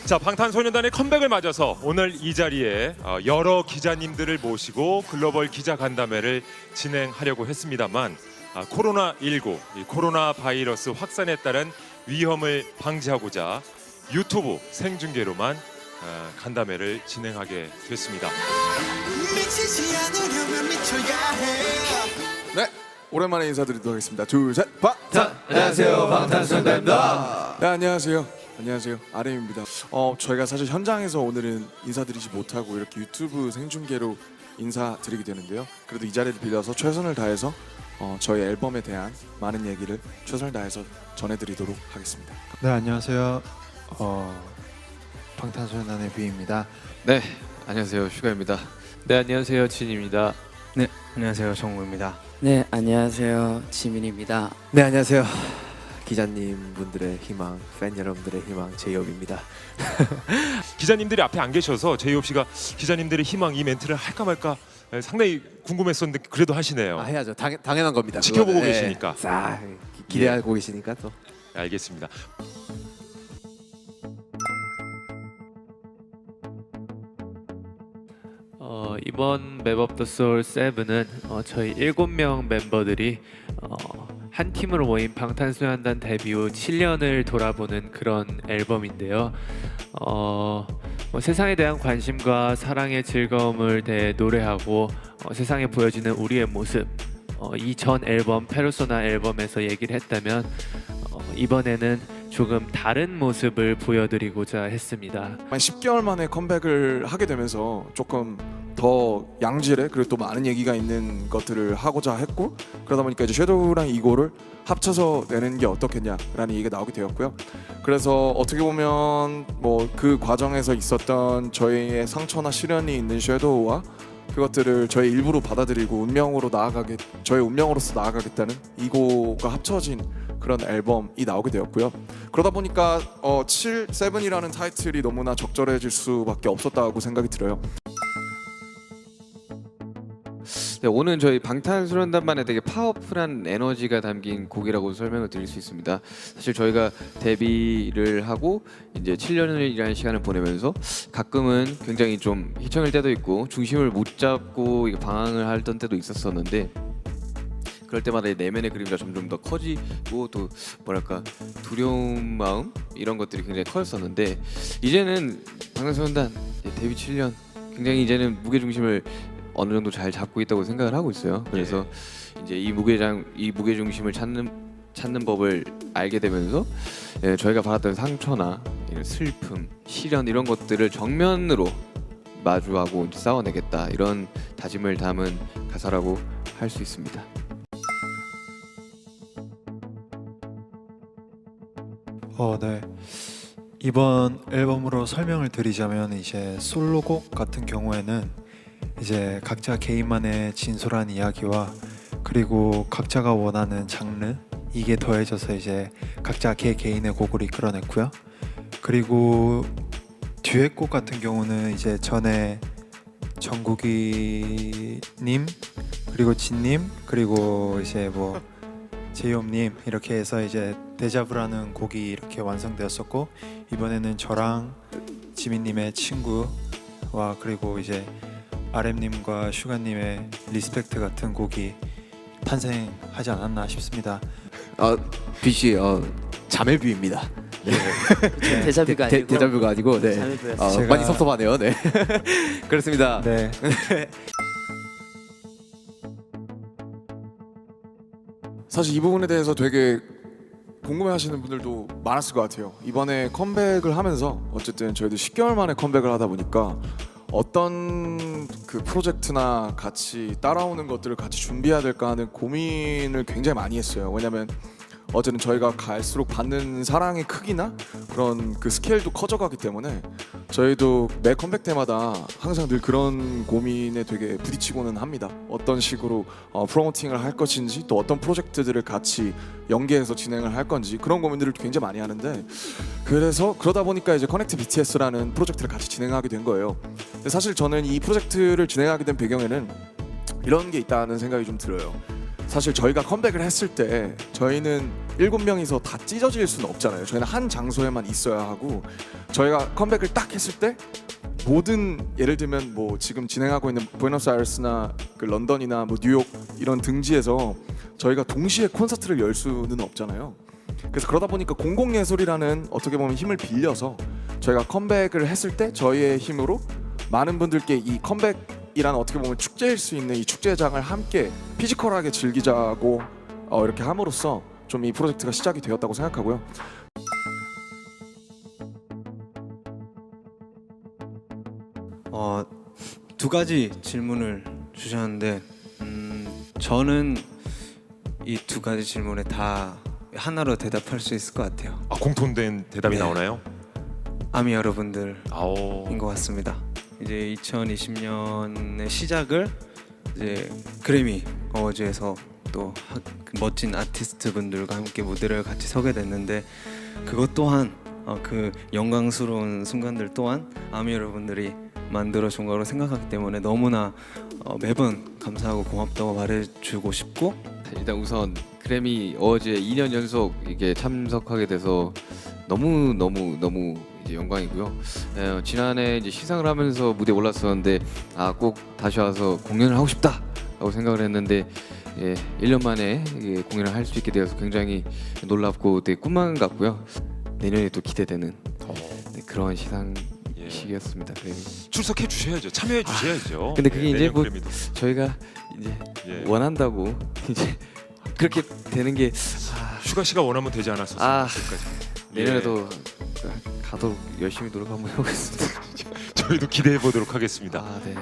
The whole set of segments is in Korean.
자, 방탄소년단의 컴백을 맞아서 오늘 이 자리에 여러 기자님들을 모시고 글로벌 기자 간담회를 진행하려고 했습니다만 코로나19, 이 코로나 바이러스 확산에 따른 위험을 방지하고자 유튜브 생중계로만 간담회를 진행하게 됐습니다. 네, 오랜만에 인사드리도록 하겠습니다. 둘, 셋, 안녕하세요, 방탄소년단입니다. 네, 안녕하세요. 안녕하세요, RM입니다. 저희가 사실 현장에서 오늘은 인사드리지 못하고 이렇게 유튜브 생중계로 인사드리게 되는데요. 그래도 이 자리를 빌려서 최선을 다해서 저희 앨범에 대한 많은 얘기를 최선을 다해서 전해드리도록 하겠습니다. 네, 안녕하세요. 방탄소년단의 뷰입니다. 네, 안녕하세요, 슈가입니다. 네, 안녕하세요, 진입니다. 네, 안녕하세요, 정우입니다. 네, 안녕하세요. 지민입니다. 네, 안녕하세요. 기자님 분들의 희망, 팬 여러분들의 희망, 제이홉입니다. 기자님들이 앞에 안 계셔서 제이홉 씨가 기자님들의 희망 이 멘트를 할까 말까 상당히 궁금했었는데 그래도 하시네요. 해야죠. 당연한 겁니다. 지켜보고 그거는. 계시니까. 자, 기대하고 계시니까 또. 알겠습니다. 이번 맵 오브 더 소울 7은 저희 7명 멤버들이 한 팀으로 모인 방탄소년단 데뷔 후 7년을 돌아보는 그런 앨범인데요. 세상에 대한 관심과 사랑의 즐거움을 노래하고 세상에 보여지는 우리의 모습, 이 전 앨범 페르소나 앨범에서 얘기를 했다면 이번에는 조금 다른 모습을 보여드리고자 했습니다. 한 10개월 만에 컴백을 하게 되면서 조금 더 양질의 그리고 또 많은 얘기가 있는 것들을 하고자 했고, 그러다 보니까 이제 섀도우랑 이거를 합쳐서 내는 게 어떻겠냐라는 얘기가 나오게 되었고요. 그래서 어떻게 보면 뭐 그 과정에서 있었던 저희의 상처나 시련이 있는 섀도우와 그것들을 저희 일부로 받아들이고 저의 운명으로서 나아가겠다는 이고가 합쳐진 그런 앨범이 나오게 되었고요. 그러다 보니까 7이라는 타이틀이 너무나 적절해질 수밖에 없었다고 생각이 들어요. 네, 오늘 저희 방탄소년단만의 되게 파워풀한 에너지가 담긴 곡이라고 설명을 드릴 수 있습니다. 사실 저희가 데뷔를 하고 이제 7년이라는 시간을 보내면서 가끔은 굉장히 좀 휘청일 때도 있고 중심을 못 잡고 방황을 하던 때도 있었었는데, 그럴 때마다 내면의 그림자 점점 더 커지고 또 뭐랄까 두려운 마음 이런 것들이 굉장히 커졌었는데, 이제는 방탄소년단 데뷔 7년 굉장히 이제는 무게 중심을 어느 정도 잘 잡고 있다고 생각을 하고 있어요. 그래서 이제 이 무게 중심을 찾는 법을 알게 되면서 저희가 받았던 상처나 슬픔, 시련 이런 것들을 정면으로 마주하고 이제 싸워내겠다, 이런 다짐을 담은 가사라고 할 수 있습니다. 네. 이번 앨범으로 설명을 드리자면 이제 솔로곡 같은 경우에는 이제 각자 개인만의 진솔한 이야기와 그리고 각자가 원하는 장르, 이게 더해져서 이제 각자 개인의 곡을 이끌어냈고요. 그리고 듀엣곡 같은 경우는 이제 전에 정국이님 그리고 진님 그리고 이제 뭐 제이홉님 이렇게 해서 이제 데자부라는 곡이 이렇게 완성되었었고, 이번에는 저랑 지민님의 친구와 그리고 이제 RM님과 슈가님의 리스펙트 같은 곡이 탄생하지 않았나 싶습니다. 뷰씨 자매뷰입니다. 데자뷰가 아니고 데자뷰가 아니고 네. 자매뷰였어요. 많이 섭섭하네요. 네. 그렇습니다. 네. 사실 이 부분에 대해서 되게 궁금해하시는 분들도 많았을 것 같아요. 이번에 컴백을 하면서 어쨌든 저희도 10개월 만에 컴백을 하다 보니까 어떤 그 프로젝트나 같이 따라오는 것들을 같이 준비해야 될까 하는 고민을 굉장히 많이 했어요. 왜냐면 어쨌든 저희가 갈수록 받는 사랑의 크기나 그런 그 스케일도 커져가기 때문에 저희도 매 컴백 때마다 항상 늘 그런 고민에 되게 부딪히고는 합니다. 어떤 식으로 프로모팅을 할 것인지, 또 어떤 프로젝트들을 같이 연계해서 진행을 할 건지, 그런 고민들을 굉장히 많이 하는데, 그러다 보니까 이제 커넥트 BTS라는 프로젝트를 같이 진행하게 된 거예요. 근데 사실 저는 이 프로젝트를 진행하게 된 배경에는 이런 게 있다는 생각이 좀 들어요. 사실 저희가 컴백을 했을 때 저희는 7명이서 다 찢어질 수는 없잖아요. 저희는 한 장소에만 있어야 하고 저희가 컴백을 딱 했을 때 모든 예를 들면 뭐 지금 진행하고 있는 부에노스아이레스나 그 런던이나 뭐 뉴욕 이런 등지에서 저희가 동시에 콘서트를 열 수는 없잖아요. 그래서 그러다 보니까 공공예술이라는 어떻게 보면 힘을 빌려서 저희가 컴백을 했을 때 저희의 힘으로 많은 분들께 이 컴백이라는 어떻게 보면 축제일 수 있는 이 축제장을 함께 피지컬하게 즐기자고 이렇게 함으로써 좀 이 프로젝트가 시작이 되었다고 생각하고요. 두 가지 질문을 주셨는데 저는 이 두 가지 질문에 다 하나로 대답할 수 있을 것 같아요. 공통된 대답이 네. 나오나요? 아미 여러분들인 아오. 것 같습니다. 이제 2020년의 시작을 이제 그래미 어워즈에서 또 멋진 아티스트 분들과 함께 무대를 같이 서게 됐는데 그것 또한 그 영광스러운 순간들 또한 아미 여러분들이 만들어 준 거로 생각하기 때문에 너무나 매번 감사하고 고맙다고 말해주고 싶고 일단 우선 그래미 어워즈에 2년 연속 이게 참석하게 돼서 너무 이제 영광이고요. 지난해 이제 시상을 하면서 무대에 올랐었는데 꼭 다시 와서 공연을 하고 싶다라고 생각을 했는데 1년 만에 이게 공연을 할 수 있게 되어서 굉장히 놀랍고 되게 꿈만 같고요. 내년에 또 기대되는 그런 시상식이었습니다. 그래미. 출석해 주셔야죠. 참여해 주셔야죠. 근데 그게 이제 내년 뭐 그래미도. 저희가 이제 예. 원한다고 이제 그렇게 되는 게 슈가 씨가 원하면 되지 않았었어요. 아. 지금까지. 내년에도 가도록 열심히 노력 한번 해보겠습니다. 저희도 기대해 보도록 하겠습니다. 네.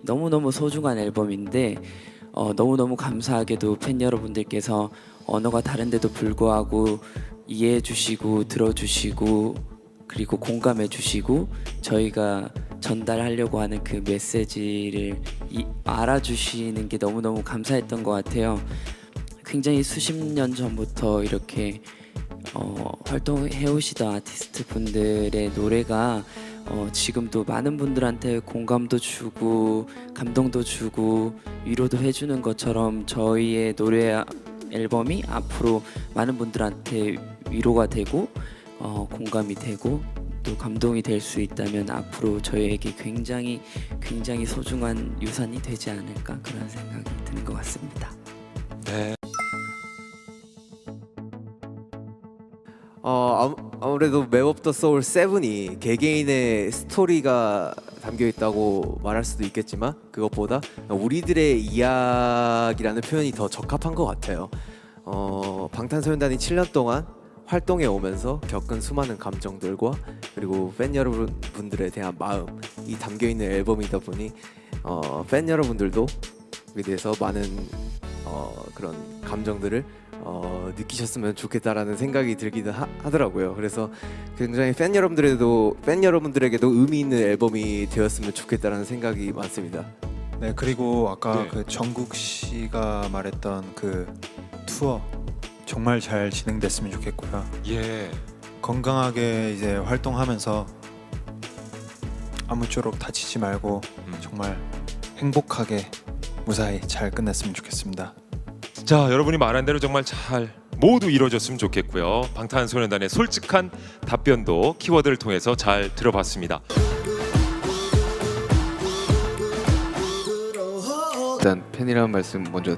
너무너무 소중한 앨범인데 너무너무 감사하게도 팬 여러분들께서 언어가 다른데도 불구하고 이해해 주시고 들어주시고 그리고 공감해 주시고 저희가 전달하려고 하는 그 메시지를 알아주시는 게 너무너무 감사했던 것 같아요. 굉장히 수십 년 전부터 이렇게 활동해 오시던 아티스트 분들의 노래가 지금도 많은 분들한테 공감도 주고 감동도 주고 위로도 해주는 것처럼 저희의 노래 앨범이 앞으로 많은 분들한테 위로가 되고 공감이 되고 또 감동이 될 수 있다면 앞으로 저희에게 굉장히 소중한 유산이 되지 않을까 그런 생각이 드는 것 같습니다. 네. 아무래도 맵 오브 더 소울 7이 개개인의 스토리가 담겨 있다고 말할 수도 있겠지만 그것보다 우리들의 이야기라는 표현이 더 적합한 것 같아요. 방탄소년단이 7년 동안 활동해 오면서 겪은 수많은 감정들과 그리고 팬 여러분들에 대한 마음이 담겨 있는 앨범이다 보니 팬 여러분들도 여기에 대해서 많은 그런 감정들을 느끼셨으면 좋겠다라는 생각이 들기도 하더라고요. 그래서 굉장히 팬 여러분들에게도 의미 있는 앨범이 되었으면 좋겠다라는 생각이 많습니다. 네, 그리고 아까 네. 그 정국 씨가 말했던 그 투어 정말 잘 진행됐으면 좋겠고요. 예. 건강하게 이제 활동하면서 아무쪼록 다치지 말고 정말 행복하게 무사히 잘 끝냈으면 좋겠습니다. 자, 여러분이 말한 대로 정말 잘 모두 이루어졌으면 좋겠고요. 방탄소년단의 솔직한 답변도 키워드를 통해서 잘 들어봤습니다. 일단 팬이라는 말씀 먼저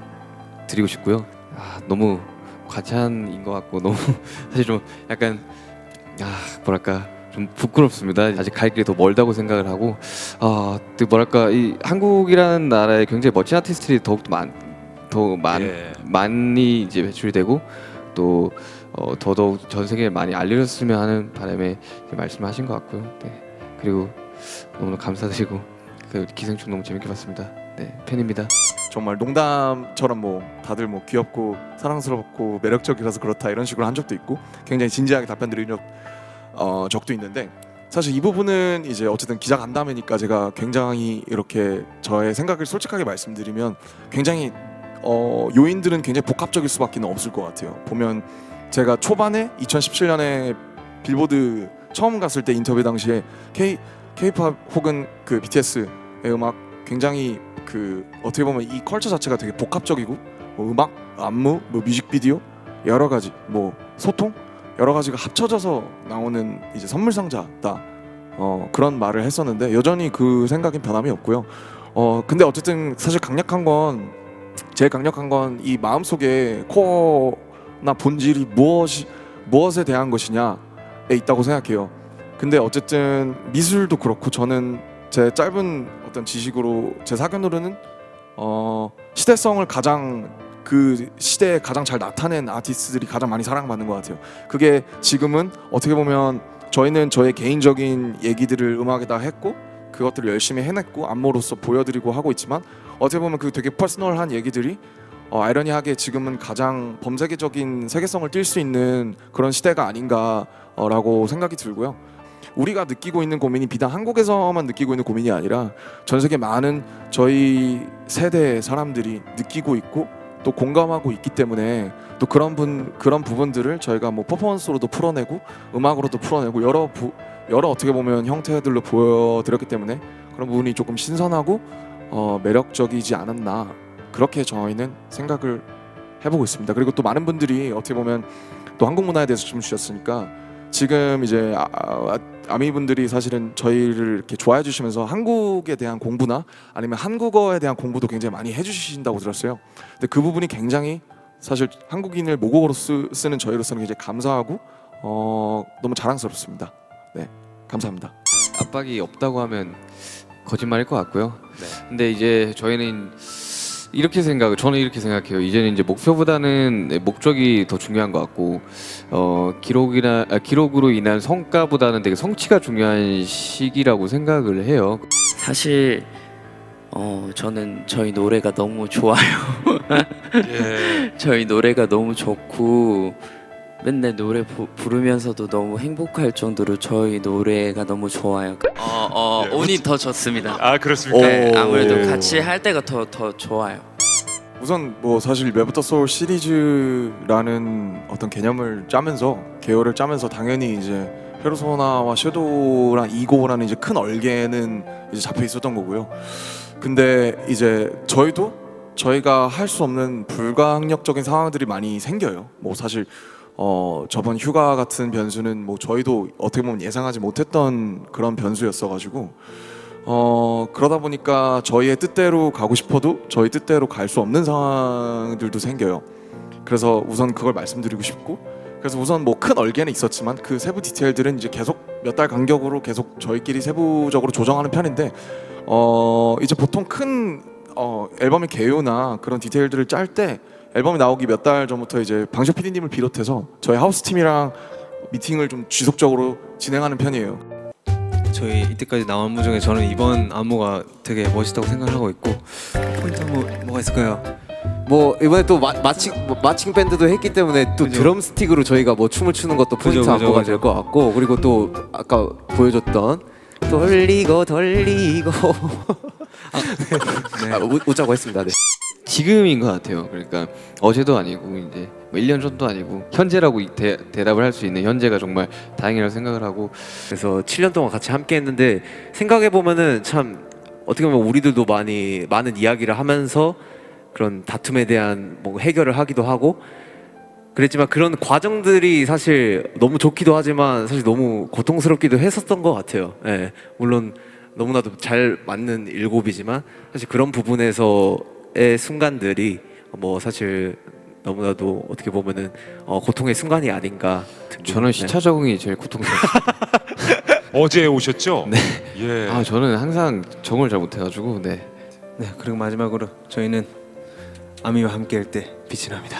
드리고 싶고요. 너무 과찬인 것 같고 너무 사실 좀 약간 뭐랄까 좀 부끄럽습니다. 아직 갈 길이 더 멀다고 생각을 하고 또 뭐랄까 이 한국이라는 나라에 굉장히 멋진 아티스트들이 예. 많이 이제 배출이 되고 또 더더욱 전 세계에 많이 알려졌으면 하는 바람에 말씀하신 것 같고요. 네. 그리고 너무나 감사드리고 그 기생충 너무 재밌게 봤습니다. 네, 팬입니다. 정말 농담처럼 뭐 다들 뭐 귀엽고 사랑스럽고 매력적이라서 그렇다 이런 식으로 한 적도 있고 굉장히 진지하게 답변 드린 적도 있는데 사실 이 부분은 이제 어쨌든 기자 간담회니까 제가 굉장히 이렇게 저의 생각을 솔직하게 말씀드리면 굉장히 요인들은 굉장히 복합적일 수밖에 없을 것 같아요. 보면 제가 초반에 2017년에 빌보드 처음 갔을 때 인터뷰 당시에 K-팝 혹은 그 BTS의 음악 굉장히 그 어떻게 보면 이 컬처 자체가 되게 복합적이고 뭐 음악, 안무, 뭐 뮤직비디오 여러 가지 뭐 소통 여러 가지가 합쳐져서 나오는 이제 선물 상자다. 그런 말을 했었는데 여전히 그 생각엔 변함이 없고요. 근데 어쨌든 사실 제일 강력한 건 이 마음속에 코어나 본질이 무엇에 대한 것이냐에 있다고 생각해요. 근데 어쨌든 미술도 그렇고 저는 제 짧은 어떤 지식으로 제 사견으로는 시대성을 가장 그 시대에 가장 잘 나타낸 아티스트들이 가장 많이 사랑받는 것 같아요. 그게 지금은 어떻게 보면 저희는 저의 개인적인 얘기들을 음악에다 했고 그것들을 열심히 해냈고 안무로서 보여드리고 하고 있지만 어떻게 보면 그 되게 퍼스널한 얘기들이 아이러니하게 지금은 가장 범세계적인 세계성을 띌 수 있는 그런 시대가 아닌가라고 생각이 들고요. 우리가 느끼고 있는 고민이 비단 한국에서만 느끼고 있는 고민이 아니라 전 세계 많은 저희 세대의 사람들이 느끼고 있고 또 공감하고 있기 때문에 또 그런 부분들을 저희가 뭐 퍼포먼스로도 풀어내고 음악으로도 풀어내고 여러 어떻게 보면 형태들로 보여드렸기 때문에 그런 부분이 조금 신선하고 매력적이지 않았나 그렇게 저희는 생각을 해보고 있습니다. 그리고 또 많은 분들이 어떻게 보면 또 한국 문화에 대해서 좀 주셨으니까 지금 이제 아미분들이 사실은 저희를 이렇게 좋아해 주시면서 한국에 대한 공부나 아니면 한국어에 대한 공부도 굉장히 많이 해주신다고 들었어요. 근데 그 부분이 굉장히 사실 한국인을 모국어로 쓰는 저희로서는 굉장히 감사하고 너무 자랑스럽습니다. 네, 감사합니다. 압박이 없다고 하면 거짓말일 것 같고요. 근데 이제 저는 이렇게 생각해요. 이제는 이제 목표보다는 목적이 더 중요한 것 같고 기록으로 인한 성과보다는 되게 성취가 중요한 시기라고 생각을 해요. 사실 저는 저희 노래가 너무 좋아요. 예. 저희 노래가 너무 좋고 맨날 노래 부르면서도 너무 행복할 정도로 저희 노래가 너무 좋아요. 운이 더 좋습니다. 아 그렇습니까? 네, 아무래도 같이 할 때가 더 좋아요. 우선 뭐 사실 웹부터 소울 시리즈라는 어떤 개념을 짜면서 계열을 짜면서 당연히 이제 페르소나와 섀도우랑 이고라는 이제 큰 얼개는 이제 잡혀 있었던 거고요. 근데 이제 저희가 할 수 없는 불가항력적인 상황들이 많이 생겨요. 뭐 사실 저번 휴가 같은 변수는 뭐 저희도 어떻게 보면 예상하지 못했던 그런 변수였어가지고 그러다 보니까 저희의 뜻대로 가고 싶어도 저희 뜻대로 갈 수 없는 상황들도 생겨요. 그래서 우선 그걸 말씀드리고 싶고 그래서 우선 뭐 큰 얼개는 있었지만 그 세부 디테일들은 이제 계속 몇 달 간격으로 계속 저희끼리 세부적으로 조정하는 편인데 이제 보통 큰 앨범의 개요나 그런 디테일들을 짤 때 앨범이 나오기 몇 달 전부터 이제 방쇼 PD님을 비롯해서 저희 하우스 팀이랑 미팅을 좀 지속적으로 진행하는 편이에요. 저희 이때까지 나온 안무 중에 저는 이번 안무가 되게 멋있다고 생각하고 있고 포인트 안무 뭐가 있을까요? 뭐 이번에 또 마칭 밴드도 했기 때문에 또 그죠. 드럼 스틱으로 저희가 뭐 춤을 추는 것도 포인트 그죠, 안무가 그죠. 될 것 같고 그리고 또 아까 보여줬던 돌리고 웃자고 했습니다. 네. 지금인 것 같아요. 그러니까 어제도 아니고 이제 뭐 1년 전도 아니고 현재라고 대답을 할 수 있는 현재가 정말 다행이라고 생각을 하고 그래서 7년 동안 같이 함께 했는데 생각해 보면은 참 어떻게 보면 우리들도 많은 이야기를 하면서 그런 다툼에 대한 뭐 해결을 하기도 하고 그랬지만 그런 과정들이 사실 너무 좋기도 하지만 사실 너무 고통스럽기도 했었던 것 같아요. 예, 물론 너무나도 잘 맞는 일곱이지만 사실 그런 부분에서의 순간들이 뭐 사실 너무나도 어떻게 보면은 고통의 순간이 아닌가. 저는 시차 적응이 제일 고통스러웠어요. 어제 오셨죠? 네. 예. 저는 항상 적응을 잘 못해가지고 네, 그리고 마지막으로 저희는 아미와 함께 할 때 빛이 납니다.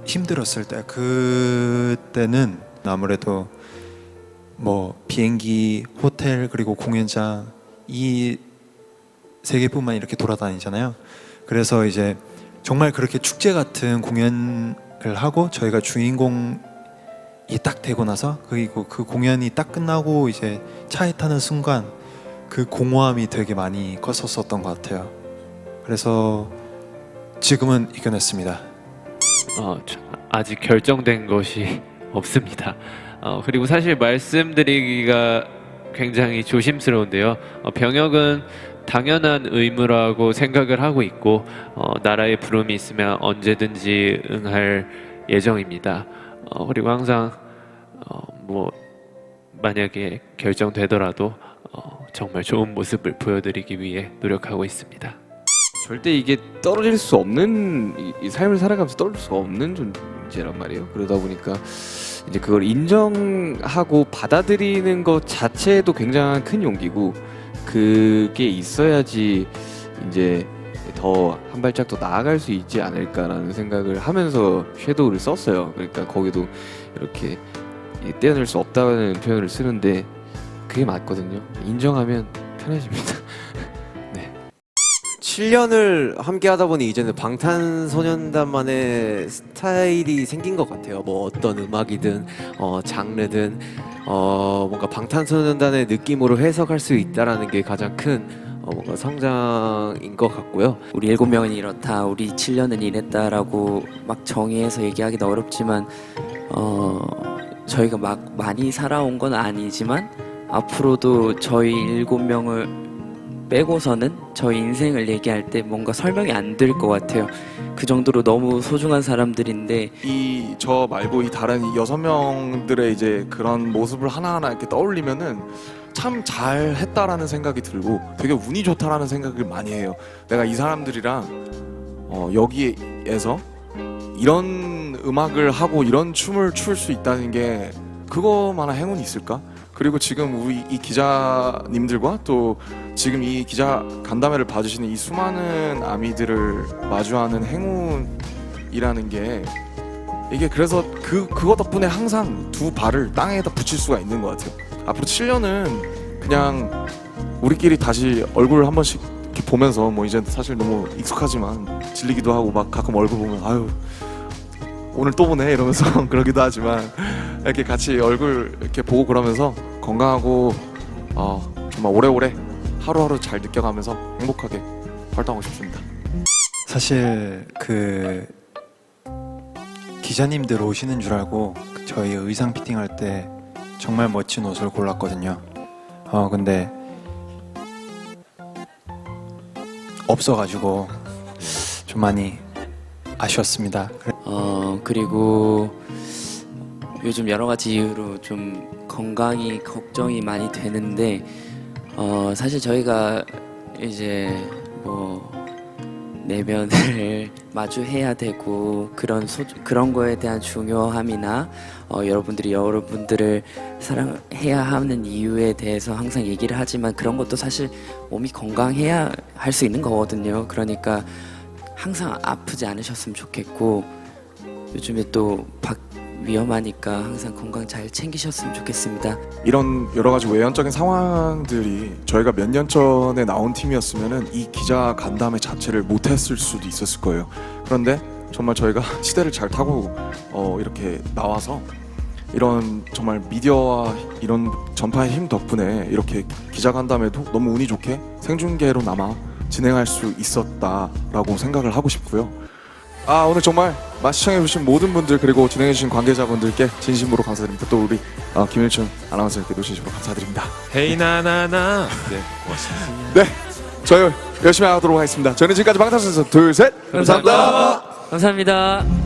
힘들었을 때 그때는 아무래도 뭐 비행기, 호텔 그리고 공연장 이 세 개뿐만 이렇게 돌아다니잖아요. 그래서 이제 정말 그렇게 축제 같은 공연을 하고 저희가 주인공이 딱 되고 나서 그리고 그 공연이 딱 끝나고 이제 차에 타는 순간 그 공허함이 되게 많이 컸었던 것 같아요. 그래서 지금은 이겨냈습니다. 아직 결정된 것이 없습니다. 그리고 사실 말씀드리기가 굉장히 조심스러운데요. 병역은 당연한 의무라고 생각을 하고 있고 나라의 부름이 있으면 언제든지 응할 예정입니다. 그리고 항상 뭐 만약에 결정되더라도 정말 좋은 모습을 보여드리기 위해 노력하고 있습니다. 절대 이게 떨어질 수 없는 이 삶을 살아가면서 떨어질 수가 없는 존재란 말이에요. 그러다 보니까 이제 그걸 인정하고 받아들이는 것 자체도 굉장한 큰 용기고 그게 있어야지 이제 더 한 발짝 더 나아갈 수 있지 않을까라는 생각을 하면서 섀도우를 썼어요. 그러니까 거기도 이렇게 떼어낼 수 없다는 표현을 쓰는데 그게 맞거든요. 인정하면 편해집니다. 7년을 함께 하다 보니 이제는 방탄소년단만의 스타일이 생긴 것 같아요. 뭐 어떤 음악이든 장르든 뭔가 방탄소년단의 느낌으로 해석할 수 있다라는 게 가장 큰 뭔가 성장인 것 같고요. 우리 7명은 이렇다, 우리 7년은 이랬다라고 막 정의해서 얘기하기는 어렵지만 저희가 막 많이 살아온 건 아니지만 앞으로도 저희 7명을 빼고서는 저희 인생을 얘기할 때 뭔가 설명이 안 될 것 같아요. 그 정도로 너무 소중한 사람들인데 이 저 말고 이 다른 6명들의 이제 그런 모습을 하나하나 이렇게 떠올리면은 참 잘했다라는 생각이 들고 되게 운이 좋다라는 생각을 많이 해요. 내가 이 사람들이랑 여기에서 이런 음악을 하고 이런 춤을 출 수 있다는 게 그거만한 행운이 있을까? 그리고 지금 우리 이 기자님들과 또 지금 이 기자 간담회를 봐주시는 이 수많은 아미들을 마주하는 행운이라는 게 이게 그래서 그거 덕분에 항상 두 발을 땅에다 붙일 수가 있는 것 같아요. 앞으로 7년은 그냥 우리끼리 다시 얼굴 한 번씩 이렇게 보면서 뭐 이제 사실 너무 익숙하지만 질리기도 하고 막 가끔 얼굴 보면 아유 오늘 또 보네 이러면서 그러기도 하지만 이렇게 같이 얼굴 이렇게 보고 그러면서 건강하고 정말 오래오래 하루하루 잘 느껴가면서 행복하게 활동하고 싶습니다. 사실 그 기자님들 오시는 줄 알고 저희 의상 피팅할 때 정말 멋진 옷을 골랐거든요. 근데 없어가지고 좀 많이 아쉬웠습니다. 그리고 요즘 여러 가지 이유로 좀 건강이 걱정이 많이 되는데 사실 저희가 이제 뭐 내면을 마주해야 되고 그런 거에 대한 중요함이나 여러분들이 여러분들을 사랑해야 하는 이유에 대해서 항상 얘기를 하지만 그런 것도 사실 몸이 건강해야 할 수 있는 거거든요. 그러니까 항상 아프지 않으셨으면 좋겠고 요즘에 또 위험하니까 항상 건강 잘 챙기셨으면 좋겠습니다. 이런 여러 가지 외연적인 상황들이 저희가 몇 년 전에 나온 팀이었으면은 이 기자 간담회 자체를 못했을 수도 있었을 거예요. 그런데 정말 저희가 시대를 잘 타고 이렇게 나와서 이런 정말 미디어와 이런 전파의 힘 덕분에 이렇게 기자 간담회도 너무 운이 좋게 생중계로나마 진행할 수 있었다라고 생각을 하고 싶고요. 오늘 정말 시청해주신 모든 분들 그리고 진행해주신 관계자분들께 진심으로 감사드립니다. 또 우리 김일춘 아나운서님께도 진심으로 감사드립니다. 헤이나나나. 네, 고맙습니다. 네, 저희 열심히 하도록 하겠습니다. 저는 지금까지 방탄소년단 둘, 셋 감사합니다. 감사합니다.